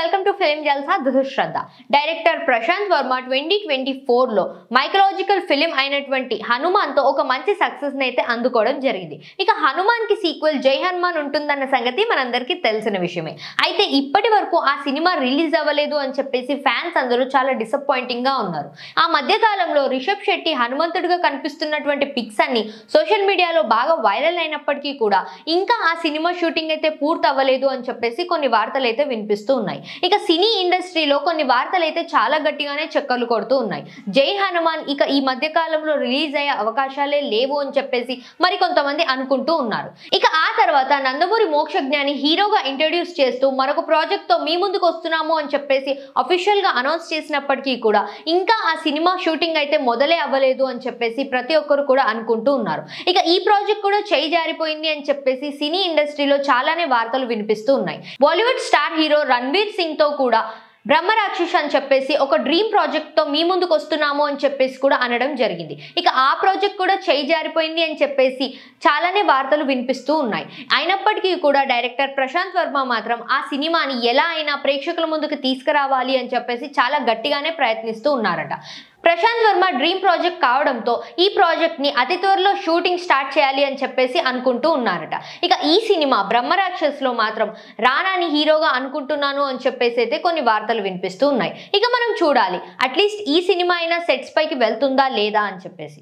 Welcome to film Jalsa. This is Shraddha. Director Prashanth Varma 2024 లో mythological film అయినటువంటి హనుమాన్ తో ఒక మంచి సక్సెస్ ని అయితే అందుకోవడం జరిగింది. ఇక హనుమాన్ కి సీక్వెల్ జై హనుమాన్ ఉంటుందన్న సంగతి మనందరికీ తెలిసిన విషయమే. అయితే ఇప్పటి వరకు ఆ సినిమా రిలీజ్ అవ్వలేదు అని చెప్పేసి ఫ్యాన్స్ అందరూ చాలా డిసప్పాయింటింగ్ గా ఉన్నారు. ఆ మధ్య కాలంలో రిషబ్ శెట్టి హనుమంతుడిగా కనిపిస్తున్నటువంటి పిక్స్ అన్ని సోషల్ మీడియాలో బాగా వైరల్ అయినప్పటికీ కూడా ఇంకా ఆ సినిమా షూటింగ్ అయితే పూర్తి అవ్వలేదు అని చెప్పేసి కొన్ని వార్తలు అయితే వినిపిస్తూ ఉన్నాయి. ఇక సినీ ఇండస్ట్రీలో కొన్ని వార్తలు అయితే చాలా గట్టిగానే చక్కర్లు కొడుతూ ఉన్నాయి. జై హనుమాన్ ఇక ఈ మధ్య కాలంలో రిలీజ్ అయ్యే అవకాశాలే లేవు అని చెప్పేసి మరి కొంతమంది అనుకుంటూ ఉన్నారు. ఇక ఆ తర్వాత నందమూరి మోక్షజ్ఞాని హీరోగా ఇంట్రడ్యూస్ చేస్తూ మరొక ప్రాజెక్ట్ తో మీ ముందుకు వస్తున్నాము అని చెప్పేసి అఫీషియల్ గా అనౌన్స్ చేసినప్పటికీ కూడా ఇంకా ఆ సినిమా షూటింగ్ అయితే మొదలే అవ్వలేదు అని చెప్పేసి ప్రతి ఒక్కరు కూడా అనుకుంటూ ఉన్నారు. ఇక ఈ ప్రాజెక్ట్ కూడా చేయి జారిపోయింది అని చెప్పేసి సినీ ఇండస్ట్రీలో చాలానే వార్తలు వినిపిస్తూ ఉన్నాయి. బాలీవుడ్ స్టార్ హీరో రణ్వీర్ సింగ్ తో కూడా బ్రహ్మరాక్షస్ అని చెప్పేసి ఒక డ్రీమ్ ప్రాజెక్ట్ తో మీ ముందుకు వస్తున్నాము అని చెప్పేసి కూడా అనడం జరిగింది. ఇక ఆ ప్రాజెక్ట్ కూడా చేయి జారిపోయింది అని చెప్పేసి చాలానే వార్తలు వినిపిస్తూ ఉన్నాయి. అయినప్పటికీ కూడా డైరెక్టర్ ప్రశాంత్ వర్మ మాత్రం ఆ సినిమాని ఎలా అయినా ప్రేక్షకుల ముందుకు తీసుకురావాలి అని చెప్పేసి చాలా గట్టిగానే ప్రయత్నిస్తూ ఉన్నారట. ప్రశాంత్ వర్మ డ్రీమ్ ప్రాజెక్ట్ కావడంతో ఈ ప్రాజెక్ట్ ని అతి త్వరలో షూటింగ్ స్టార్ట్ చేయాలి అని చెప్పేసి అనుకుంటూ ఉన్నారట. ఇక ఈ సినిమా బ్రహ్మరాక్షస్ లో మాత్రం రానాని హీరోగా అనుకుంటున్నాను అని చెప్పేసి అయితే కొన్ని వార్తలు వినిపిస్తూ ఉన్నాయి. ఇక మనం చూడాలి అట్లీస్ట్ ఈ సినిమా అయినా సెట్స్ పైకి వెళ్తుందా లేదా అని చెప్పేసి.